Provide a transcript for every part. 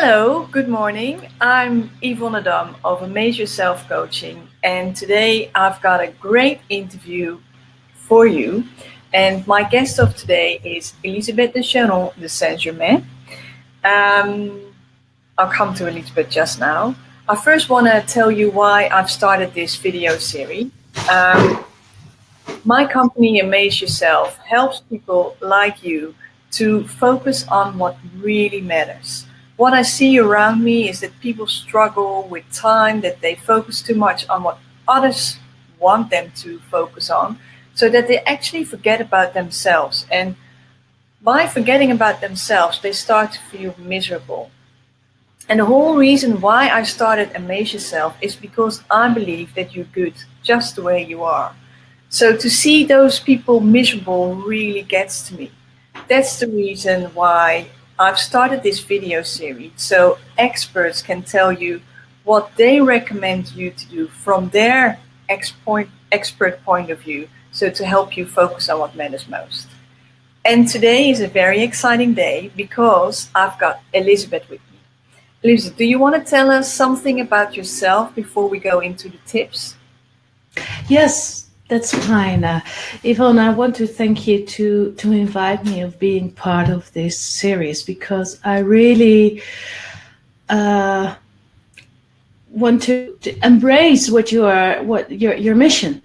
Hello, good morning. I'm Yvonne Dam of Amazing Self Coaching, and today I've got a great interview for you. And my guest of today is Elisabeth de Charon de Saint-Germain. I'll come to Elisabeth just now. I first want to tell you why I've started this video series. My company, Amaze Yourself, helps people like you to focus on what really matters. What I see around me is that people struggle with time, that they focus too much on what others want them to focus on, so that they actually forget about themselves. And by forgetting about themselves, they start to feel miserable. And the whole reason why I started Amaze Yourself is because I believe that you're good just the way you are. So to see those people miserable really gets to me. That's the reason why I've started this video series, so experts can tell you what they recommend you to do from their expert point of view, so to help you focus on what matters most. And today is a very exciting day because I've got Elisabeth with me. Elisabeth, do you want to tell us something about yourself before we go into the tips? Yes. That's fine. Yvonne, I want to thank you to invite me of being part of this series, because I really want to embrace your mission.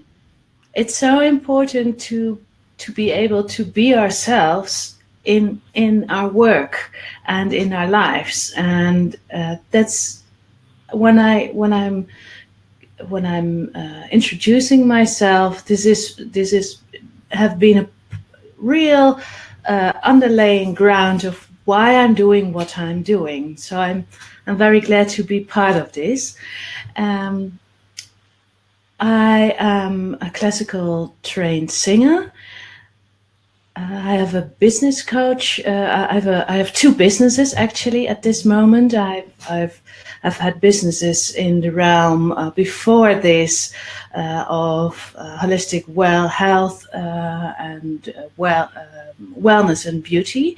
It's so important to be able to be ourselves in our work and in our lives, and that's when I'm introducing myself. This is have been a real underlying ground of why I'm doing what I'm doing. So I'm very glad to be part of this. I am a classical trained singer. I have a business coach. I have two businesses actually at this moment. I've had businesses in the realm before this of holistic health and wellness and beauty.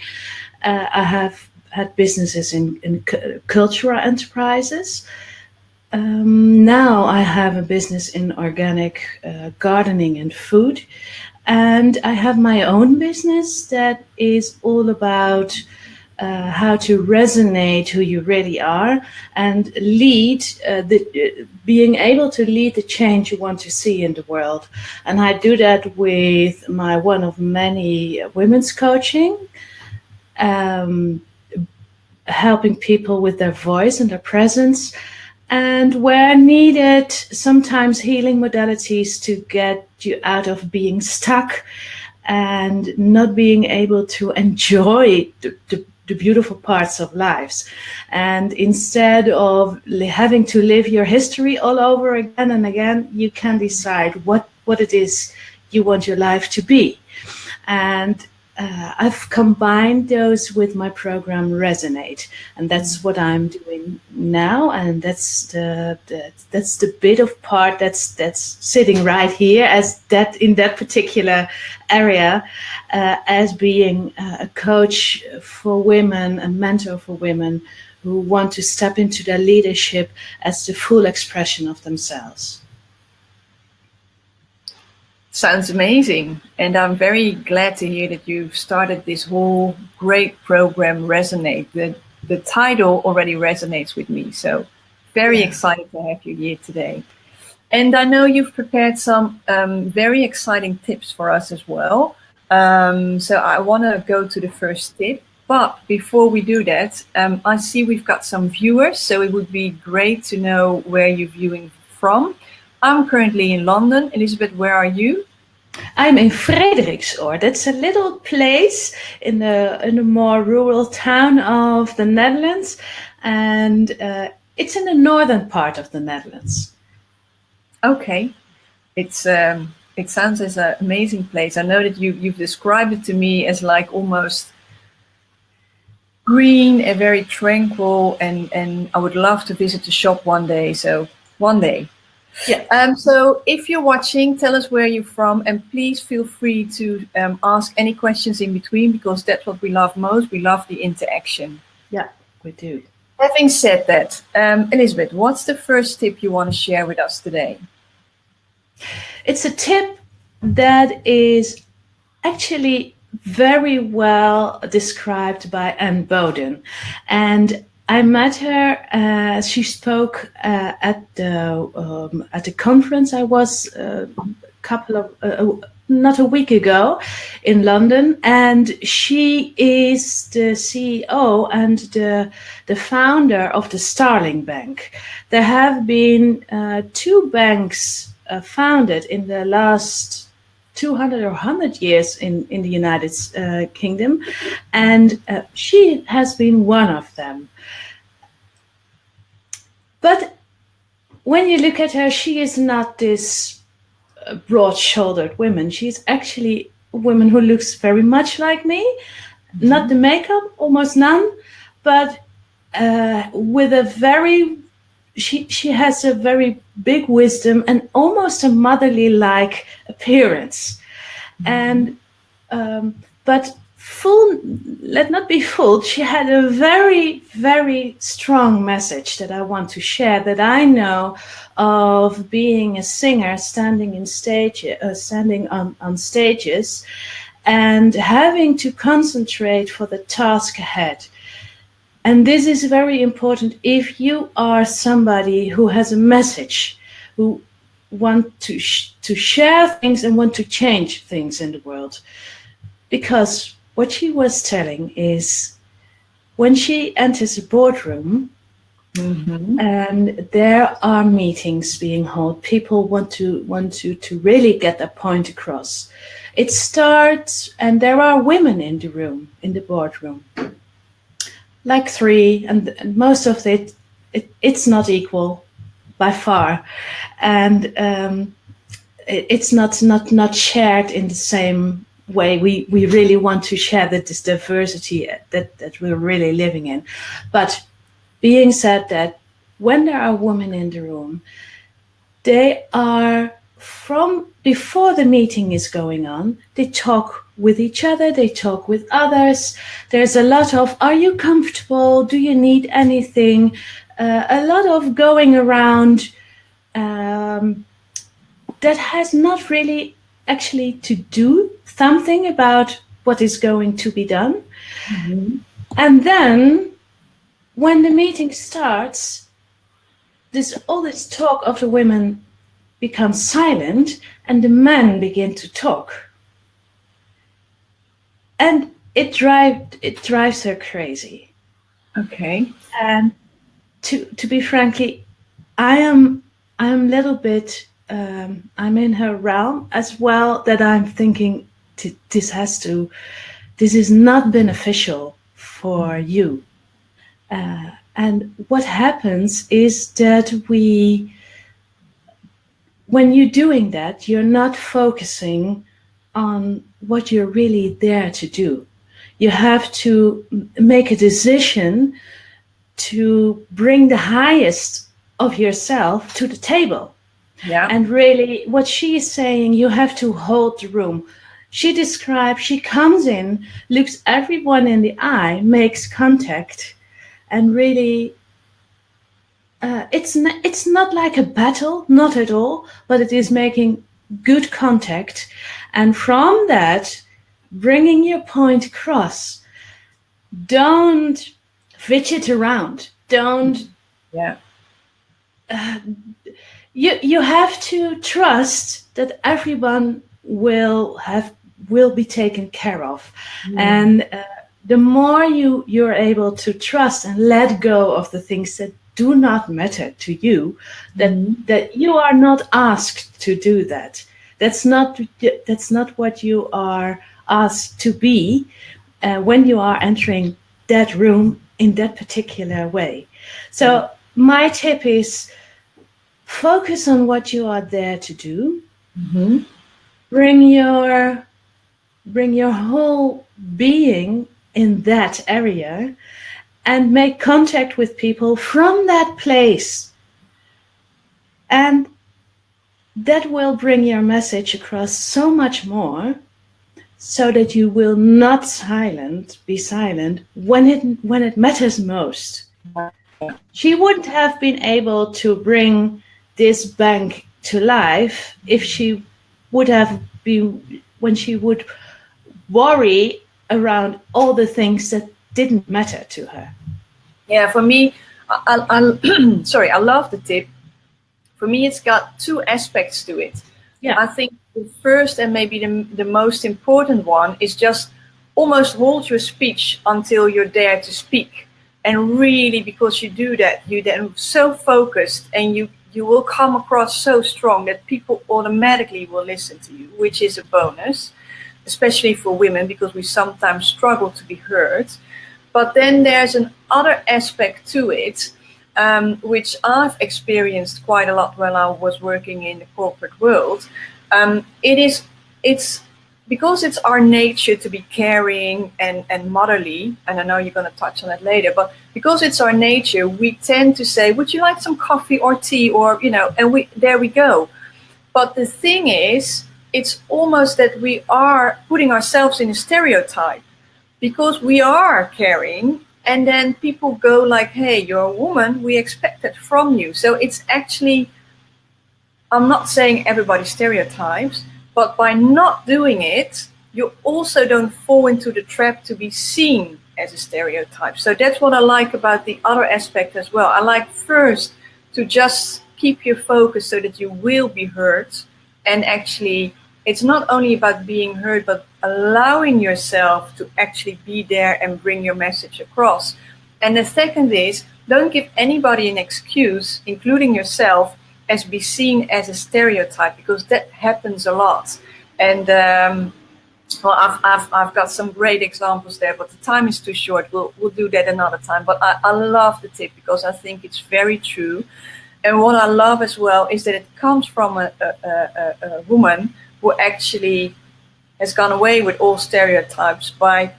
I have had businesses in cultural enterprises. Now I have a business in organic gardening and food. And I have my own business that is all about how to resonate who you really are and lead, being able to lead the change you want to see in the world. And I do that with my one of many women's coaching, helping people with their voice and their presence, and where needed, sometimes healing modalities to get you out of being stuck and not being able to enjoy the beautiful parts of lives. And instead of having to live your history all over again and again, you can decide what it is you want your life to be. And I've combined those with my program Resonate, and that's what I'm doing now. And that's the bit of part that's sitting right here as that in that particular area, as being a coach for women, a mentor for women who want to step into their leadership as the full expression of themselves. Sounds amazing. And I'm very glad to hear that you've started this whole great program, Resonate. The title already resonates with me. So very excited to have you here today. And I know you've prepared some very exciting tips for us as well. So I want to go to the first tip. But before we do that, I see we've got some viewers. So it would be great to know where you're viewing from. I'm currently in London. Elisabeth, where are you? I'm in Frederiksoord. That's a little place in the more rural town of the Netherlands, and it's in the northern part of the Netherlands. Okay, it sounds as an amazing place. I know that you've described it to me as like almost green and very tranquil, and I would love to visit the shop one day. So one day. Yeah. So if you're watching, tell us where you're from, and please feel free to ask any questions in between, because that's what we love most. We love the interaction. Yeah, we do. Having said that, Elisabeth, what's the first tip you want to share with us today? It's a tip that is actually very well described by Anne Boden. And I met her. She spoke at the conference I was not a week ago in London, and she is the CEO and the founder of the Starling Bank. There have been 2 banks founded in the last 200 or 100 years in the United Kingdom, and she has been one of them. But when you look at her, she is not this broad-shouldered woman. She's actually a woman who looks very much like me, not the makeup, almost none, but with a very, she has a very big wisdom and almost a motherly-like appearance. And but let not be fooled, she had a very, very strong message that I want to share, that I know of being a singer, standing on stages and having to concentrate for the task ahead. And this is very important if you are somebody who has a message, who want to share things and want to change things in the world. Because what she was telling is, when she enters a boardroom, and there are meetings being held, people want to really get their point across. It starts, and there are women in the room, in the boardroom, like 3, and most of it's not equal by far, and it's not shared in the same way we really want to share this diversity that we're really living in. But being said that, when there are women in the room, they are, from before the meeting is going on, they talk with each other, they talk with others. There's a lot of, are you comfortable? Do you need anything? A lot of going around that has not really actually to do something about what is going to be done. And then when the meeting starts, all this talk of the women becomes silent and the men begin to talk. And it drives her crazy. Okay. And to be frankly, I am a little bit, I'm in her realm as well, that I'm thinking this is not beneficial for you. And what happens is that when you're doing that, you're not focusing on what you're really there to do. You have to make a decision to bring the highest of yourself to the table. Yeah. And really, what she is saying, you have to hold the room. She describes, she comes in, looks everyone in the eye, makes contact, and really, it's not like a battle, not at all, but it is making good contact. And from that, bringing your point across. Don't fidget around. Don't. Yeah. You have to trust that everyone will be taken care of, and the more you're able to trust and let go of the things that do not matter to you, that you are not asked to do that. That's not what you are asked to be when you are entering that room in that particular way. So my tip is, focus on what you are there to do. Bring your whole being in that area and make contact with people from that place. And that will bring your message across so much more, so that you will not be silent when it matters most. She wouldn't have been able to bring this bank to life if she would have been, when she would worry around all the things that didn't matter to her. Yeah, for me, sorry, I love the tip. For me, it's got two aspects to it. Yeah. I think the first and maybe the most important one is just almost hold your speech until you're there to speak. And really, because you do that, you then so focused and you will come across so strong that people automatically will listen to you, which is a bonus, especially for women, because we sometimes struggle to be heard. But then there's another aspect to it, which I've experienced quite a lot when I was working in the corporate world. It's because it's our nature to be caring and motherly, and I know you're going to touch on it later, but because it's our nature, we tend to say, would you like some coffee or tea, or, and there we go. But the thing is, it's almost that we are putting ourselves in a stereotype, because we are caring, and then people go like, hey, you're a woman, we expect that from you. So it's actually, I'm not saying everybody stereotypes, but by not doing it, you also don't fall into the trap to be seen as a stereotype. So that's what I like about the other aspect as well. I like first to just keep your focus so that you will be heard, and actually it's not only about being heard, but allowing yourself to actually be there and bring your message across. And the second is, don't give anybody an excuse, including yourself, as be seen as a stereotype, because that happens a lot. And well, I've got some great examples there, but the time is too short. We'll do that another time. But I love the tip because I think it's very true. And what I love as well is that it comes from a woman who actually has gone away with all stereotypes by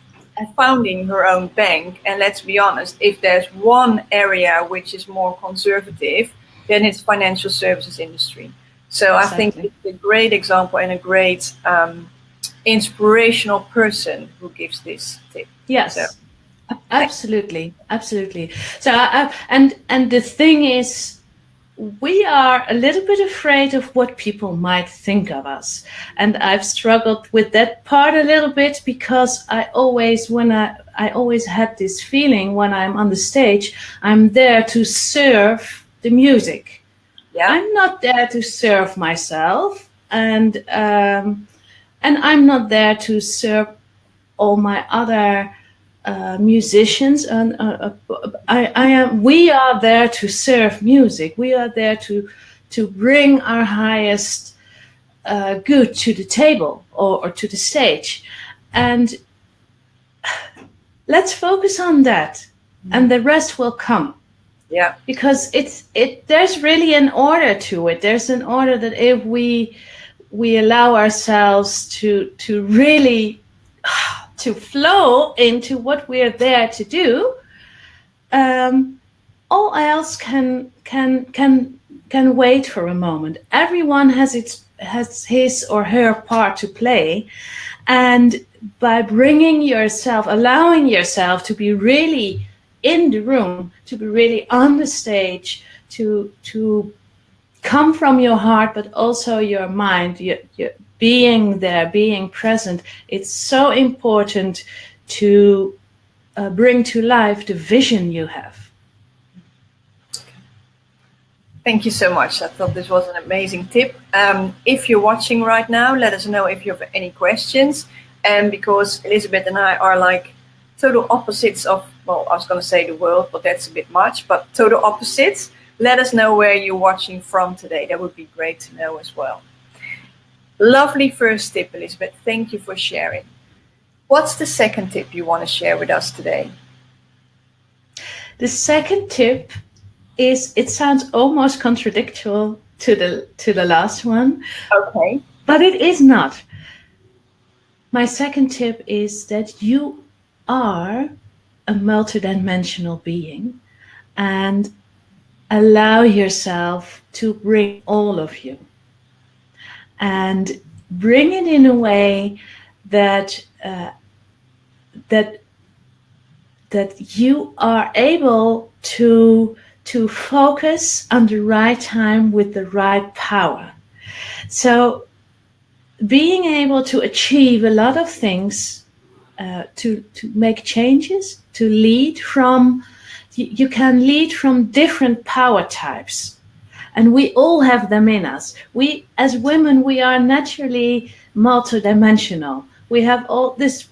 founding her own bank. And let's be honest, if there's one area which is more conservative, then it's financial services industry. So exactly. I think it's a great example and a great inspirational person who gives this tip. Yes, so, absolutely. So and the thing is, we are a little bit afraid of what people might think of us. And I've struggled with that part a little bit, because I always had this feeling when I'm on the stage, I'm there to serve the music. Yeah. I'm not there to serve myself, and I'm not there to serve all my other musicians, and we are there to serve music. We are there to bring our highest good to the table or to the stage, and let's focus on that, and the rest will come. Yeah, because there's really an order to it. There's an order that if we allow ourselves to really to flow into what we're there to do, all else can wait for a moment. Everyone has his or her part to play, and by allowing yourself to be really in the room, to be really on the stage, to come from your heart, but also your mind, you're being there, being present. It's so important to bring to life the vision you have. Thank you so much. I thought this was an amazing tip. If you're watching right now, let us know if you have any questions. And because Elisabeth and I are like total opposites of, well, I was going to say the world, but that's a bit much, but total opposites. Let us know where you're watching from today. That would be great to know as well. Lovely first tip, Elisabeth. Thank you for sharing. What's the second tip you want to share with us today? The second tip is, it sounds almost contradictory to the last one. Okay. But it is not. My second tip is that you are a multidimensional being, and allow yourself to bring all of you, and bring it in a way that that you are able to focus on the right time with the right power. So being able to achieve a lot of things, to make changes, to lead from, you can lead from different power types. And we all have them in us. We, as women, we are naturally multidimensional. We have this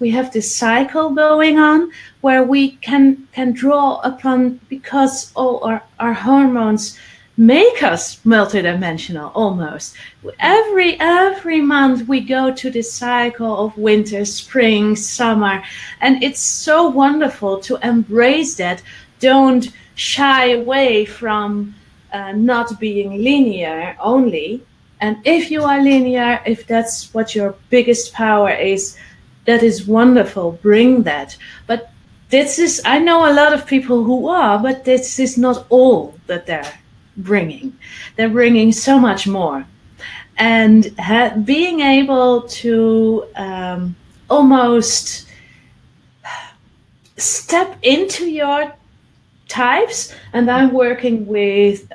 cycle going on where we can draw upon, because all our hormones make us multidimensional almost. Every month we go to this cycle of winter, spring, summer, and it's so wonderful to embrace that. Don't shy away from not being linear only. And if you are linear, if that's what your biggest power is, that is wonderful, bring that. But I know a lot of people who are, but this is not all that they're bringing. They're bringing so much more. And being able to almost step into your types, and I'm working with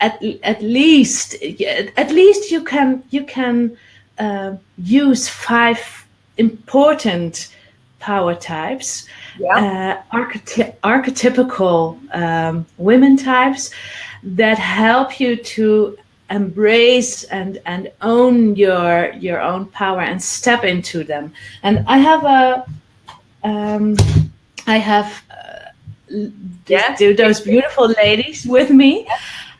at least you can use 5 important power types, archetypical women types that help you to embrace and own your own power and step into them. And I have those beautiful ladies with me,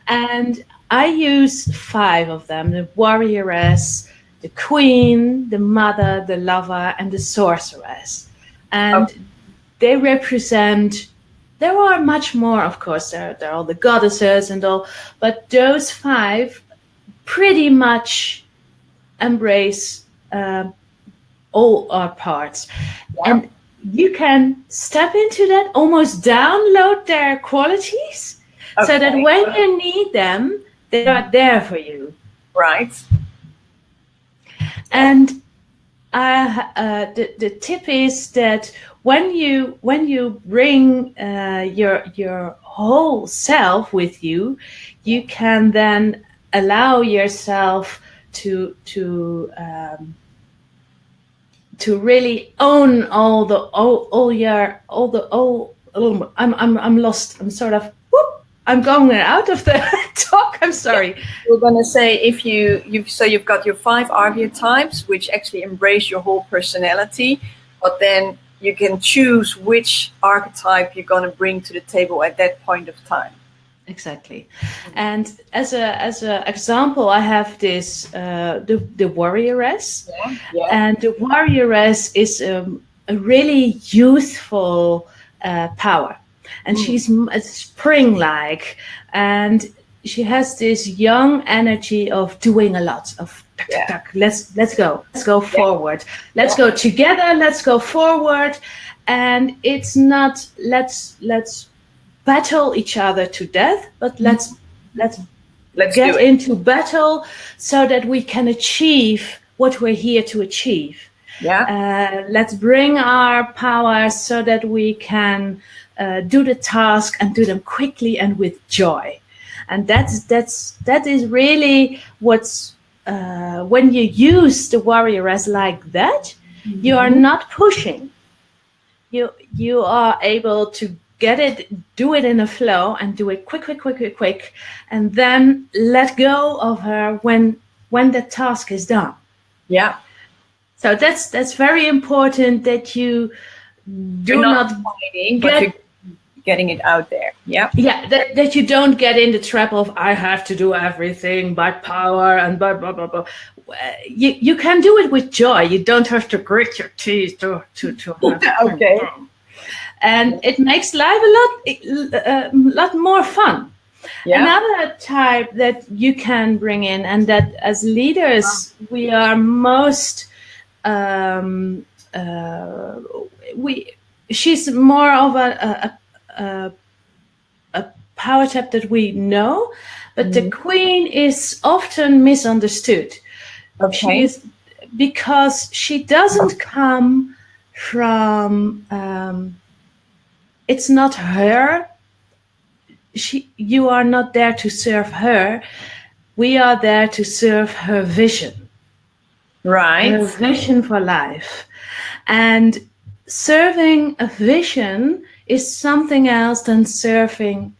and I use 5 of them: the warrioress, the queen, the mother, the lover, and the sorceress. And they represent, there are much more, of course, there are all the goddesses and all, but those 5 pretty much embrace all our parts. And you can step into that, almost download their qualities, so that when you need them, they are there for you. Right. And the tip is that when you bring your whole self with you, you can then allow yourself to really own I'm lost. I'm sort of I'm going out of the talk. I'm sorry. We're going to say, if you've got your 5 archetypes, which actually embrace your whole personality, but then you can choose which archetype you're going to bring to the table at that point of time. Exactly. And as a example, I have this the warrioress, and the warrioress is a really youthful power, and she's spring-like, and she has this young energy of doing a lot of let's go forward, let's go together, let's go forward. And it's not let's battle each other to death, but let's get into battle so that we can achieve what we're here to achieve. Let's bring our power so that we can do the task and do them quickly and with joy. And that is really what's when you use the warrioress like that, you are not pushing. You are able to do it in a flow and do it quick, and then let go of her when the task is done. Yeah. So that's very important, that you do not fighting, but you're getting it out there. Yeah. Yeah. That you don't get in the trap of I have to do everything by power and blah blah blah blah. You can do it with joy. You don't have to grit your teeth to okay. And it makes life a lot more fun. Yeah. Another type that you can bring in, and that as leaders we are most she's more of a power type that we know, but the queen is often misunderstood. Okay. Because she doesn't come from it's not her. You are not there to serve her. We are there to serve her vision. Right. Her vision for life. And serving a vision is something else than serving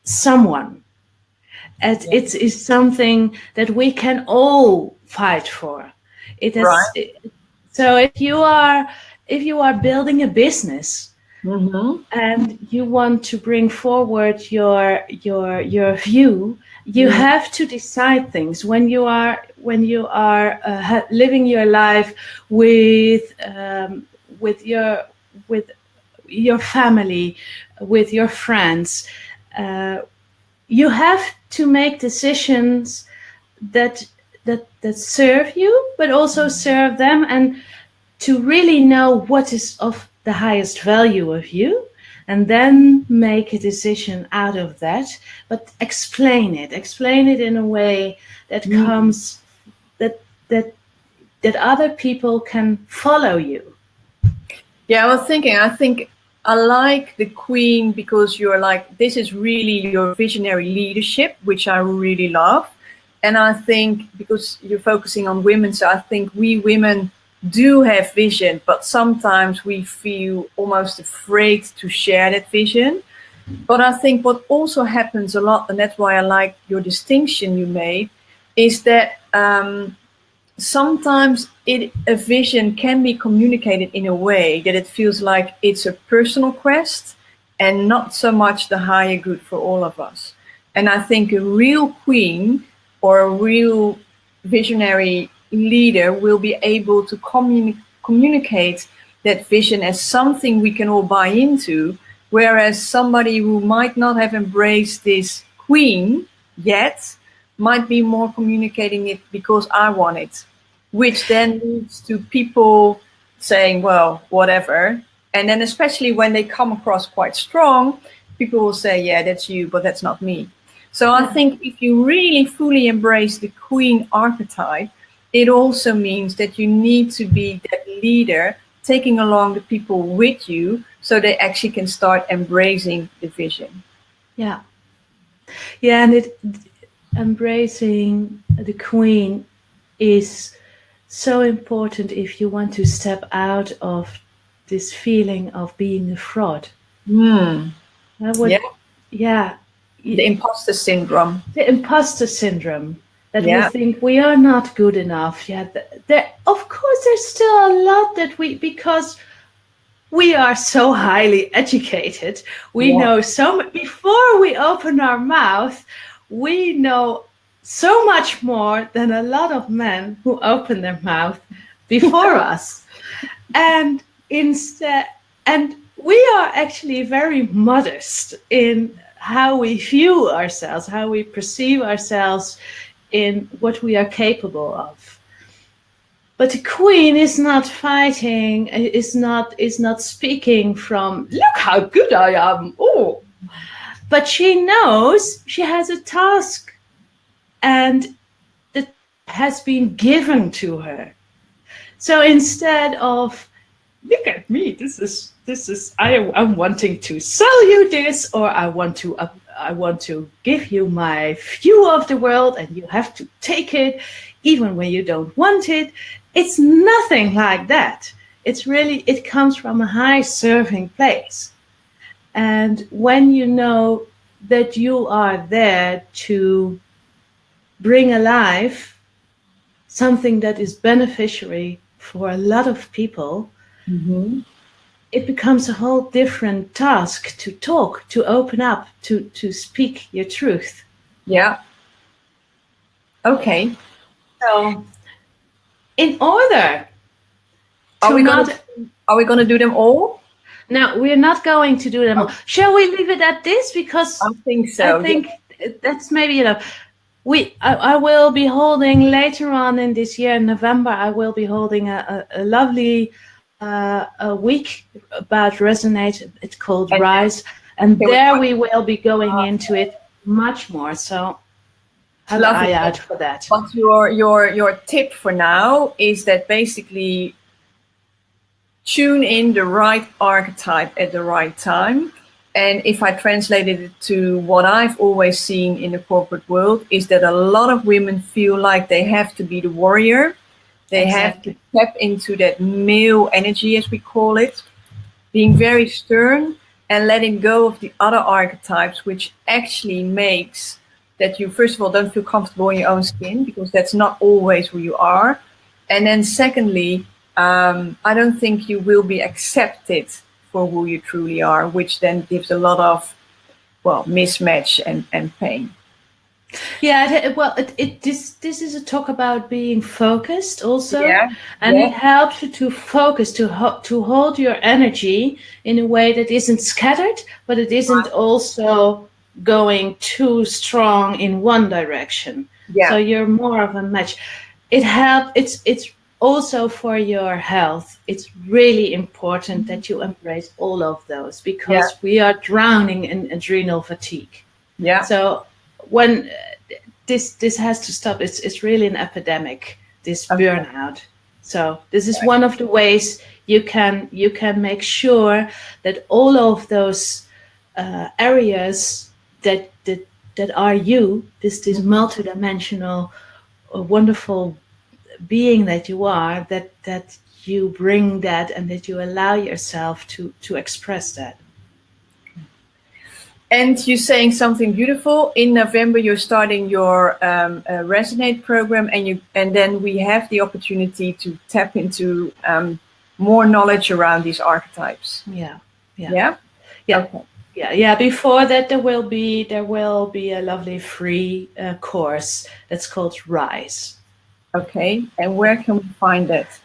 someone. It is something that we can all fight for. So if you are building a business, and you want to bring forward your view, you have to decide things when you are living your life with your family, with your friends. You have to make decisions that serve you, but also serve them, and to really know what is of the highest value of you, and then make a decision out of that. But explain it in a way that comes that other people can follow you. Yeah, I think I like the Queen because you're like, this is really your visionary leadership, which I really love. And I think because you're focusing on women, so I think we women do have vision, but sometimes we feel almost afraid to share that vision. But I think what also happens a lot, and that's why I like your distinction you made, is that sometimes a vision can be communicated in a way that it feels like it's a personal quest and not so much the higher good for all of us. And I think a real queen or a real visionary leader will be able to communicate that vision as something we can all buy into, whereas somebody who might not have embraced this queen yet might be more communicating it because I want it, which then leads to people saying, well, whatever. And then especially when they come across quite strong, people will say, yeah, that's you, but that's not me. So I think if you really fully embrace the queen archetype, it also means that you need to be that leader, taking along the people with you so they actually can start embracing the vision. Yeah. Yeah, and embracing the queen is so important if you want to step out of this feeling of being a fraud. The imposter syndrome. The imposter syndrome. That we think we are not good enough. Of course, there's still a lot that because we are so highly educated. We know so much. Before we open our mouth, we know so much more than a lot of men who open their mouth before us. And we are actually very modest in how we view ourselves, how we perceive ourselves in what we are capable of. But the queen is not fighting, is not speaking from, look how good I am. Oh, but she knows she has a task, and it has been given to her. So instead of, look at me, this is I'm wanting to sell you this, or I want to give you my view of the world, and you have to take it, even when you don't want it. It's nothing like that. It comes from a high serving place. And when you know that you are there to bring alive something that is beneficiary for a lot of people, it becomes a whole different task to talk, to open up, to speak your truth. Yeah. Okay. So, in order are we going to do them all? No, we're not going to do them all. Shall we leave it at this? Because I think so. I think that's maybe enough. I will be holding later on in this year, in November, I will be holding a lovely a week about Resonate. It's called Rise. And there we will be going into it much more. So have an eye out for that. But your tip for now is that basically tune in the right archetype at the right time. And if I translated it to what I've always seen in the corporate world, is that a lot of women feel like they have to be the warrior. They have to tap into that male energy, as we call it, being very stern and letting go of the other archetypes, which actually makes that you, first of all, don't feel comfortable in your own skin, because that's not always who you are. And then secondly, I don't think you will be accepted for who you truly are, which then gives a lot of, mismatch and pain. Yeah, this is a talk about being focused also, and it helps you to focus, to hold your energy in a way that isn't scattered, but it isn't also going too strong in one direction. Yeah. So you're more of a match. It helps. It's also for your health. It's really important that you embrace all of those, because we are drowning in adrenal fatigue. Yeah. So when this has to stop. It's really an epidemic, this burnout. So this is one of the ways you can make sure that all of those areas that are you, this multidimensional, wonderful being that you are, that you bring that, and that you allow yourself to express that. And you're saying something beautiful. In November, you're starting your Resonate program, and then we have the opportunity to tap into more knowledge around these archetypes. Yeah. Okay. Yeah. Before that, there will be a lovely free course that's called Rise. Okay. And where can we find that?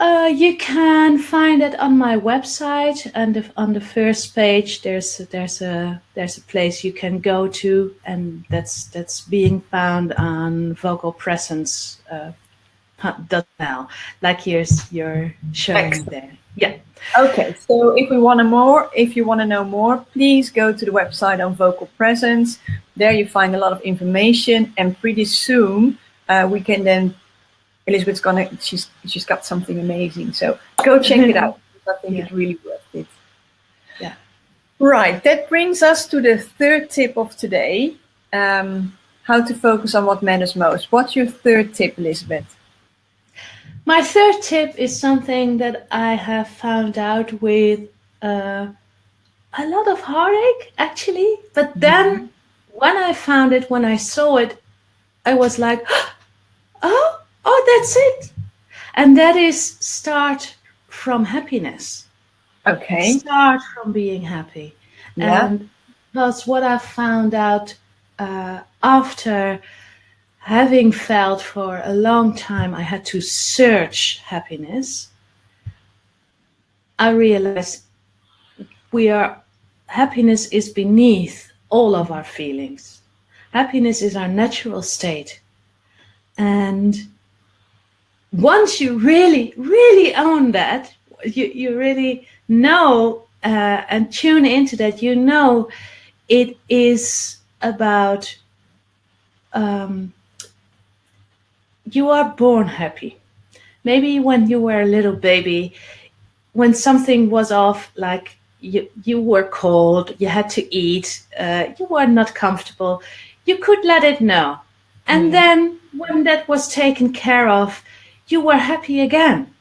You can find it on my website, and on the first page there's a place you can go to, and that's being found on vocalpresence.nl, like you're showing there. Yeah. Okay. So if you want to know more, please go to the website on Vocal Presence. There you find a lot of information, and pretty soon we can then. Elisabeth's she's got something amazing. So go check it out. I think it's really worth it. Yeah. Right. That brings us to the third tip of today. How to focus on what matters most. What's your third tip, Elisabeth? My third tip is something that I have found out with a lot of heartache, actually. But then when I found it, when I saw it, I was like, oh, that's it. And that is start from happiness. Okay. Start from being happy. Yeah. And that's what I found out after having felt for a long time I had to search happiness. I realized happiness is beneath all of our feelings. Happiness is our natural state. And once you really, really own that, you really know and tune into that, it is about you are born happy. Maybe when you were a little baby, when something was off, like you were cold, you had to eat, you were not comfortable, you could let it know. And then when that was taken care of, you were happy again.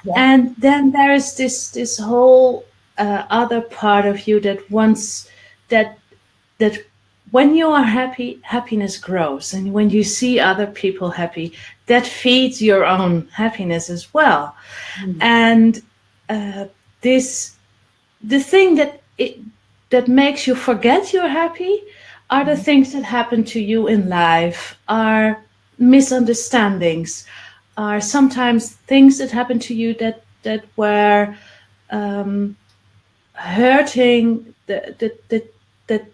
Yeah. And then there is this whole other part of you that wants that when you are happy, happiness grows. And when you see other people happy, that feeds your own happiness as well. And the thing that makes you forget you're happy are the things that happen to you in life, are misunderstandings, are sometimes things that happen to you that were hurting, that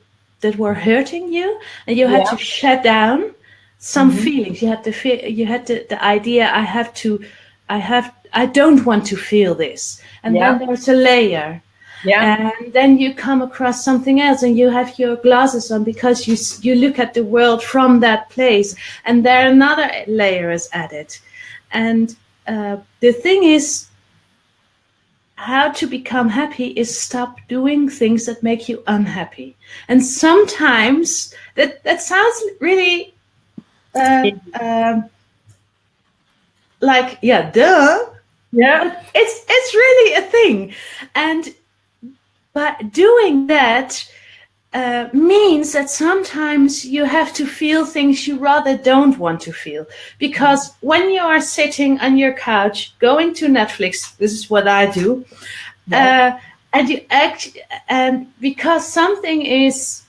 were hurting you, and you had to shut down some feelings. You had the idea, I don't want to feel this, and then there's a layer. Yeah. And then you come across something else, and you have your glasses on because you look at the world from that place, and there another layer is added. And the thing is, how to become happy is stop doing things that make you unhappy. And sometimes that sounds really like, yeah, duh. Yeah. But it's really a thing. And but doing that means that sometimes you have to feel things you rather don't want to feel. Because when you are sitting on your couch, going to Netflix, this is what I do, and you act, and because something is,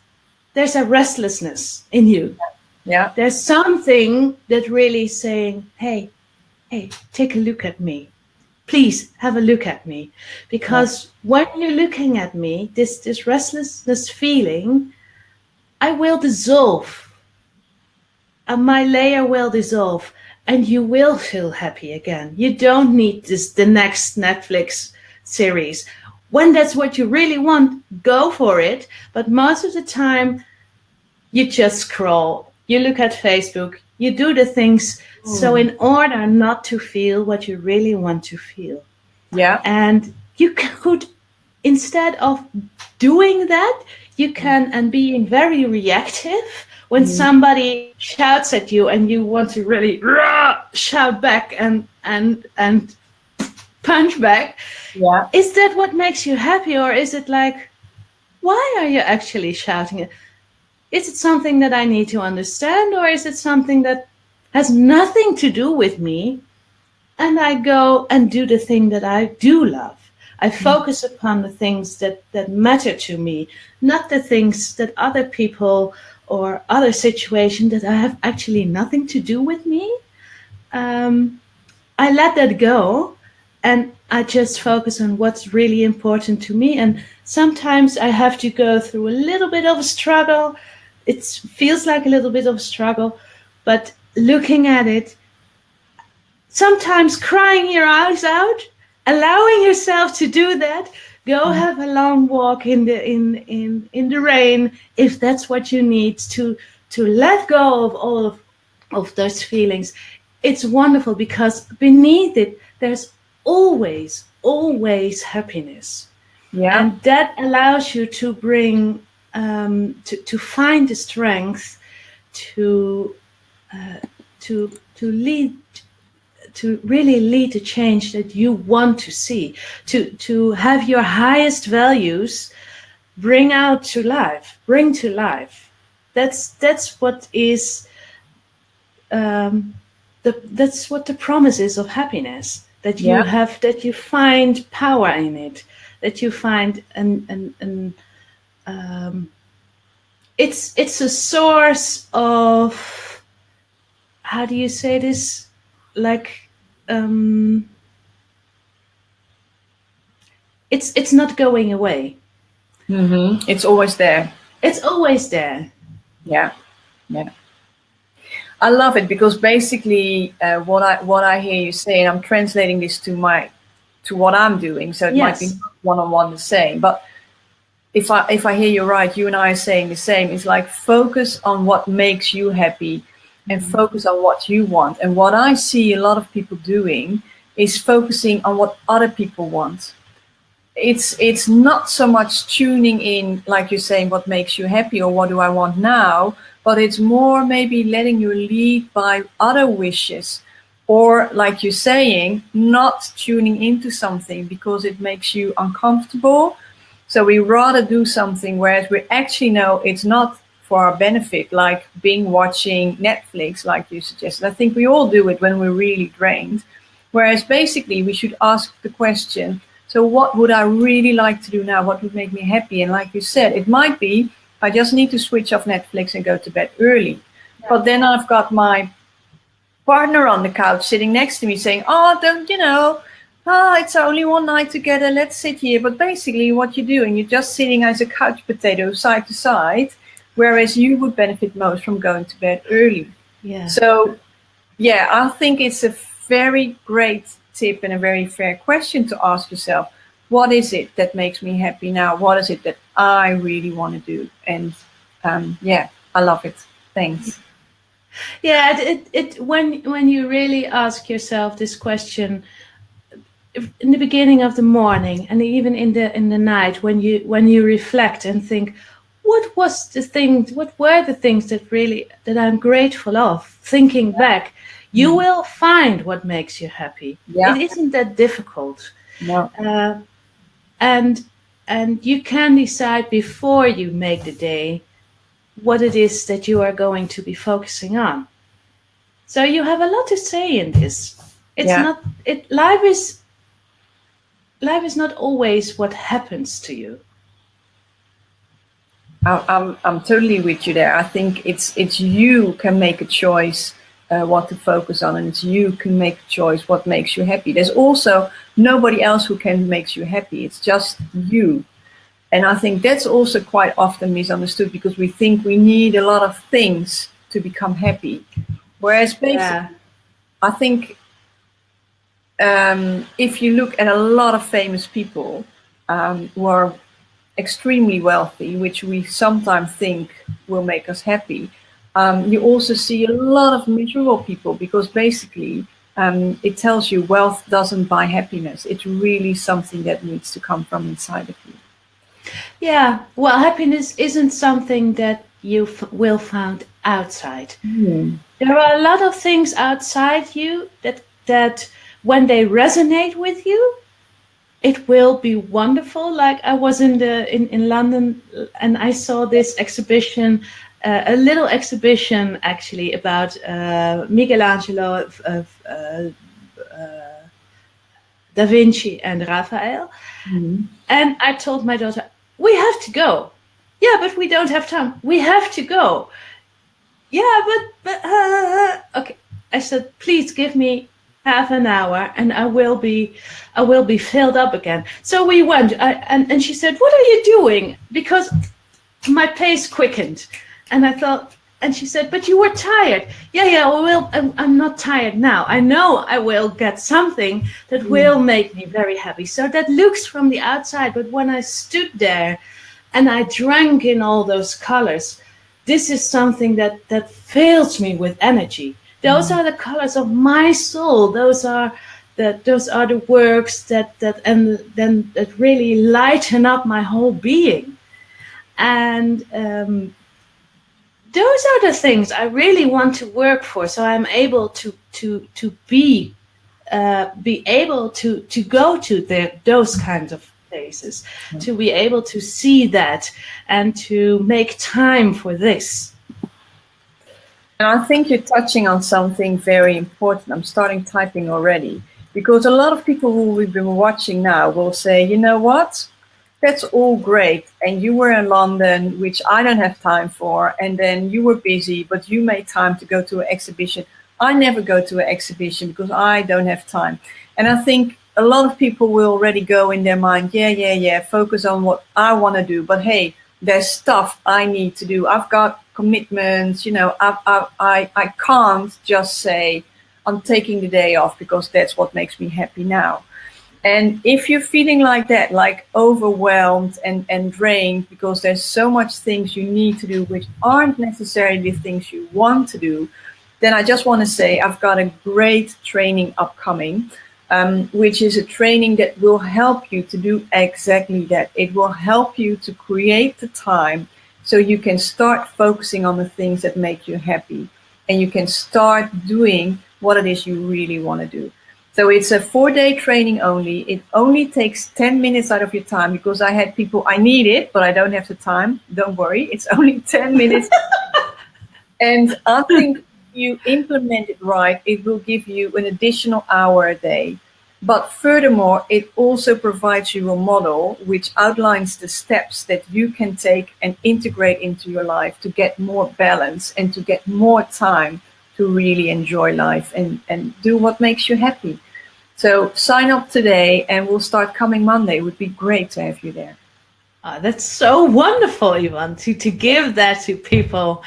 there's a restlessness in you. Yeah. There's something that really saying, hey, take a look at me. Please have a look at me. Because when you're looking at me, this restlessness feeling, I will dissolve. And my layer will dissolve. And you will feel happy again. You don't need the next Netflix series. When that's what you really want, go for it. But most of the time, you just scroll. You look at Facebook. You do the things. So in order not to feel what you really want to feel. Yeah. And you could, instead of doing that, you can, and being very reactive, when somebody shouts at you and you want to really shout back and punch back. Yeah. Is that what makes you happy, or is it like, why are you actually shouting it? Is it something that I need to understand, or is it something that has nothing to do with me? And I go and do the thing that I do love. I focus upon the things that matter to me, not the things that other people or other situations that have actually nothing to do with me. I let that go, and I just focus on what's really important to me. And sometimes I have to go through a little bit of a struggle. It feels like a little bit of a struggle, but looking at it, sometimes crying your eyes out, allowing yourself to do that. Go have a long walk in the rain, if that's what you need to let go of all of those feelings. It's wonderful, because beneath it there's always happiness. Yeah. And that allows you to bring to find the strength to lead, to really lead the change that you want to see, to have your highest values bring to life. That's what is that's what the promise is of happiness, that you have, that you find power in it, that you find it's a source of, how do you say this, like it's not going away. It's always there. It's always there. Yeah. I love it, because basically what I hear you say, and I'm translating this to what I'm doing, so it might be one-on-one the same, but if I hear you right, you and I are saying the same. It's like, focus on what makes you happy and focus on what you want. And what I see a lot of people doing is focusing on what other people want. It's not so much tuning in, like you're saying, what makes you happy or what do I want now, but it's more maybe letting you lead by other wishes, or like you're saying, not tuning into something because it makes you uncomfortable. So we rather do something whereas we actually know it's not for our benefit, like watching Netflix, like you suggested. I think we all do it when we're really drained. Whereas basically we should ask the question, so what would I really like to do now? What would make me happy? And like you said, it might be, I just need to switch off Netflix and go to bed early. Yeah. But then I've got my partner on the couch sitting next to me saying, it's only one night together, let's sit here. But basically what you're doing, you're just sitting as a couch potato side to side, whereas you would benefit most from going to bed early. Yeah. So, I think it's a very great tip and a very fair question to ask yourself. What is it that makes me happy now? What is it that I really want to do? And I love it. Thanks. Yeah, it when you really ask yourself this question, in the beginning of the morning and even in the night, when you reflect and think, what were the things that I'm grateful of, thinking back, you will find what makes you happy. Yeah. It isn't that difficult. No. And you can decide before you make the day what it is that you are going to be focusing on. So you have a lot to say in this. Life is not always what happens to you. I'm totally with you there. I think it's you can make a choice what to focus on, and it's you can make a choice what makes you happy. There's also nobody else who can make you happy. It's just you. And I think that's also quite often misunderstood, because we think we need a lot of things to become happy. Whereas basically, I think if you look at a lot of famous people who are extremely wealthy, which we sometimes think will make us happy, you also see a lot of miserable people, because basically it tells you wealth doesn't buy happiness. It's really something that needs to come from inside of you. Yeah, well, happiness isn't something that you will find outside. There are a lot of things outside you that when they resonate with you, it will be wonderful. Like I was in London and I saw this exhibition, a little exhibition actually about Michelangelo, Da Vinci and Raphael. And I told my daughter, we have to go. Yeah, but we don't have time. We have to go. Yeah, but okay. I said, please give me half an hour and I will be filled up again. So we went, and she said, what are you doing? Because my pace quickened. And I thought, and she said, but you were tired. Yeah, I'm not tired now. I know I will get something that will make me very happy. So that looks from the outside, but when I stood there and I drank in all those colors, this is something that fills me with energy. Those are the colors of my soul. Those are the works that really lighten up my whole being. And those are the things I really want to work for. So I'm able to be able to go to those kinds of places, to be able to see that and to make time for this. And I think you're touching on something very important. I'm starting typing already, because a lot of people who we've been watching now will say, you know what? That's all great. And you were in London, which I don't have time for. And then you were busy, but you made time to go to an exhibition. I never go to an exhibition because I don't have time. And I think a lot of people will already go in their mind, yeah, focus on what I want to do. But hey, there's stuff I need to do. I've got commitments, I can't just say I'm taking the day off because that's what makes me happy now. And if you're feeling like that, like overwhelmed and drained because there's so much things you need to do which aren't necessarily the things you want to do, then I just want to say I've got a great training upcoming, which is a training that will help you to do exactly that. It will help you to create the time so you can start focusing on the things that make you happy, and you can start doing what it is you really want to do. So it's a 4-day training only. It only takes 10 minutes out of your time, because I had people, I need it, but I don't have the time. Don't worry, it's only 10 minutes. And I think if you implement it right, it will give you an additional hour a day. But furthermore, it also provides you a model which outlines the steps that you can take and integrate into your life to get more balance and to get more time to really enjoy life and do what makes you happy. So sign up today and we'll start coming Monday. It would be great to have you there. That's so wonderful, Yvonne, to give that to people.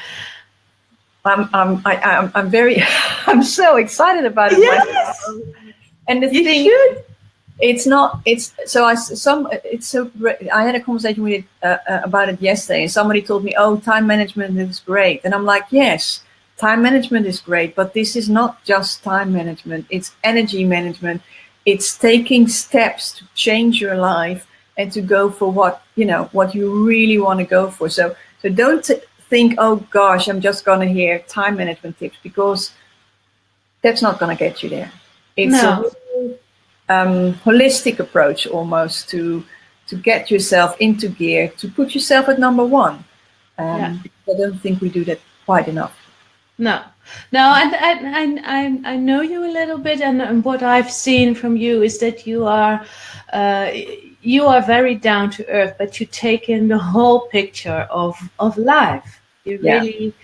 I'm very, I'm so excited about it. Yes. And the thing, I had a conversation with it about it yesterday, and somebody told me, oh, time management is great. And I'm like, yes, time management is great, but this is not just time management. It's energy management. It's taking steps to change your life and to go for what you really want to go for. So don't think, oh gosh, I'm just going to hear time management tips, because that's not going to get you there. It's a whole, holistic approach almost to get yourself into gear, to put yourself at number one. I don't think we do that quite enough. No, and I know you a little bit, and what I've seen from you is that you are very down to earth, but you take in the whole picture of life. You really,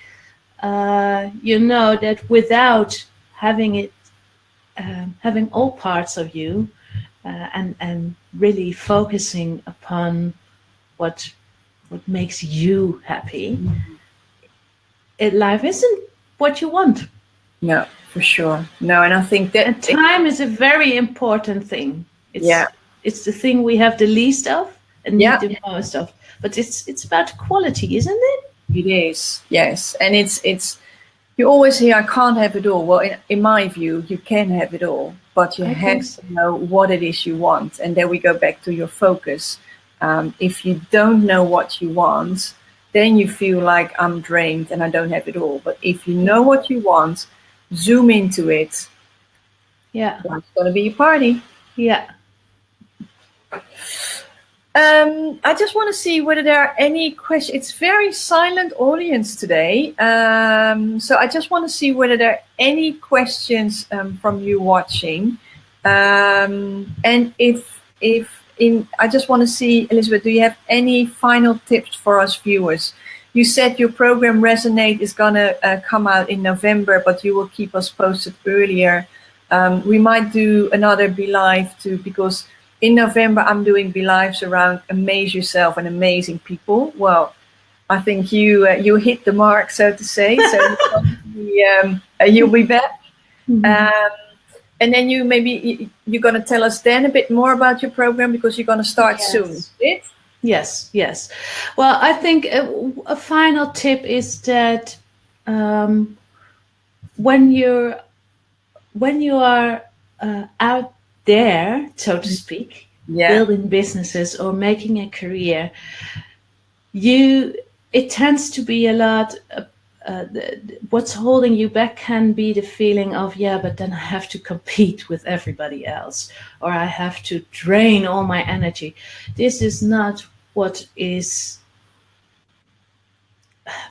you know that without having it, having all parts of you, and really focusing upon what makes you happy, life isn't what you want. No, for sure. No, and I think that... And time is a very important thing. It's the thing we have the least of and need the most of. But it's about quality, isn't it? It is, yes. And it's you always hear, I can't have it all. Well, in my view, you can have it all, but you have to know what it is you want. And then we go back to your focus. If you don't know what you want, then you feel like I'm drained and I don't have it all. But if you know what you want, zoom into it. Yeah. It's going to be a party. Yeah. I just want to see whether there are any questions. It's very silent audience today. So I just want to see whether there are any questions from you watching. And I just want to see, Elisabeth, do you have any final tips for us viewers? You said your program Resonate is going to come out in November, but you will keep us posted earlier. We might do another Be Live too, because in November I'm doing Be Lives around Amaze Yourself and Amazing People. Well, I think you hit the mark, so to say. So you'll be back. Mm-hmm. And then you're going to tell us then a bit more about your program, because you're going to start soon. Yes. Well, I think a final tip is that when you are out there, so to speak, building businesses or making a career, it tends to be a lot. What's holding you back can be the feeling of, but then I have to compete with everybody else, or I have to drain all my energy. This is not what is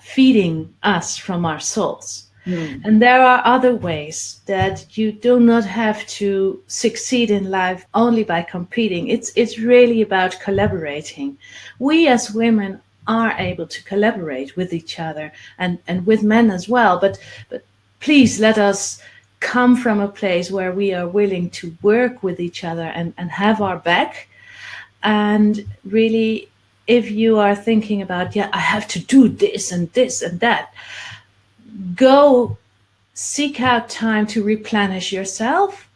feeding us from our souls. And there are other ways that you do not have to succeed in life only by competing. It's really about collaborating. We as women are able to collaborate with each other and with men as well. But please let us come from a place where we are willing to work with each other and have our back. And really, if you are thinking about, I have to do this and this and that, go seek out time to replenish yourself.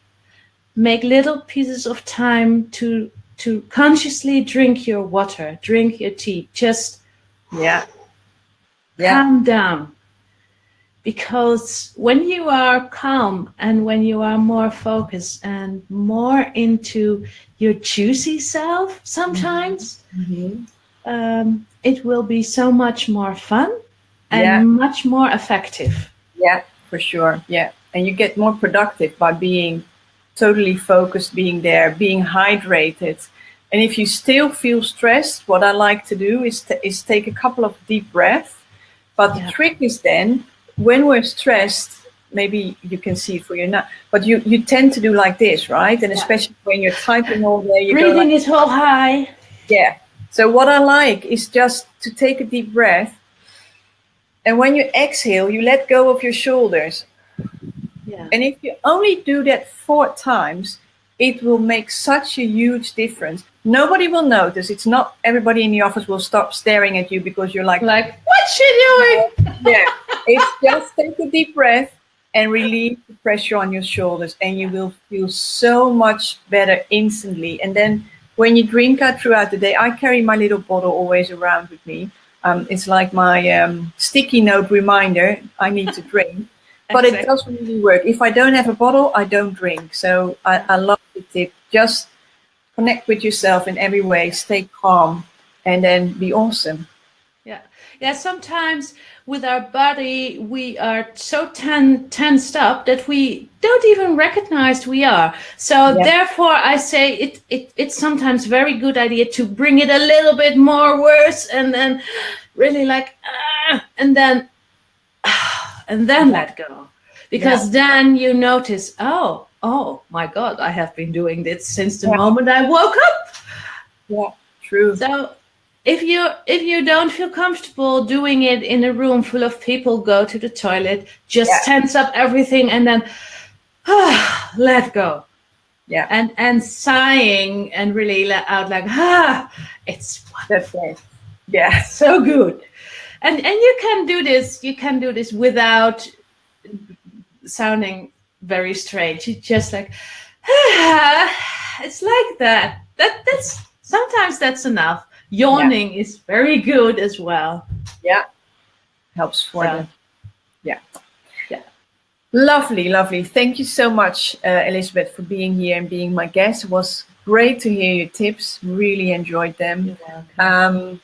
Make little pieces of time to consciously drink your water, drink your tea, just calm down. Because when you are calm and when you are more focused and more into your juicy self, sometimes it will be so much more fun and much more effective. Yeah, for sure. Yeah. And you get more productive by being totally focused, being there, being hydrated. And if you still feel stressed, what I like to do is take a couple of deep breaths. But the trick is then, when we're stressed, maybe you can see it for you now, but you tend to do like this, right? And especially when you're typing all day, you breathing is so high. Yeah. So what I like is just to take a deep breath. And when you exhale, you let go of your shoulders. Yeah. And if you only do that 4 times, it will make such a huge difference. Nobody will notice. It's not everybody in the office will stop staring at you because you're like what's she doing? Yeah. It's just take a deep breath and relieve the pressure on your shoulders, and you will feel so much better instantly. And then when you drink out throughout the day, I carry my little bottle always around with me. It's like my sticky note reminder, I need to drink. But it doesn't really work. If I don't have a bottle, I don't drink. So I love fantastic tip. Just connect with yourself in every way, stay calm, and then be awesome. Yeah, sometimes with our body, we are so tensed up that we don't even recognize we are. So therefore, I say it's sometimes very good idea to bring it a little bit more worse, and then really like, and then let go. Because then you notice, oh my God, I have been doing this since the moment I woke up. Yeah, true. So if you don't feel comfortable doing it in a room full of people, go to the toilet, just tense up everything, and then let go. Yeah. And sighing and really let out like, it's wonderful. That's it. Yeah. So good. And you can do this. You can do this without sounding very strange. You just like, it's like that. That's sometimes that's enough. Yawning is very good as well. Yeah. Helps for the Lovely, lovely. Thank you so much, Elisabeth, for being here and being my guest. It was great to hear your tips. Really enjoyed them. You're welcome.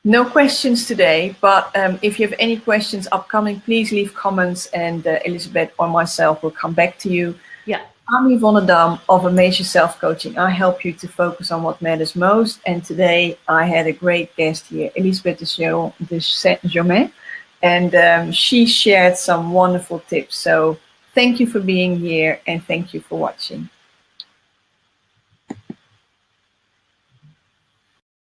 No questions today, but if you have any questions upcoming, please leave comments, and Elisabeth or myself will come back to you. Yeah. I'm Yvonne Dam of Amazing Self-Coaching. I help you to focus on what matters most. And today I had a great guest here, Elisabeth de Germain. And she shared some wonderful tips. So thank you for being here, and thank you for watching.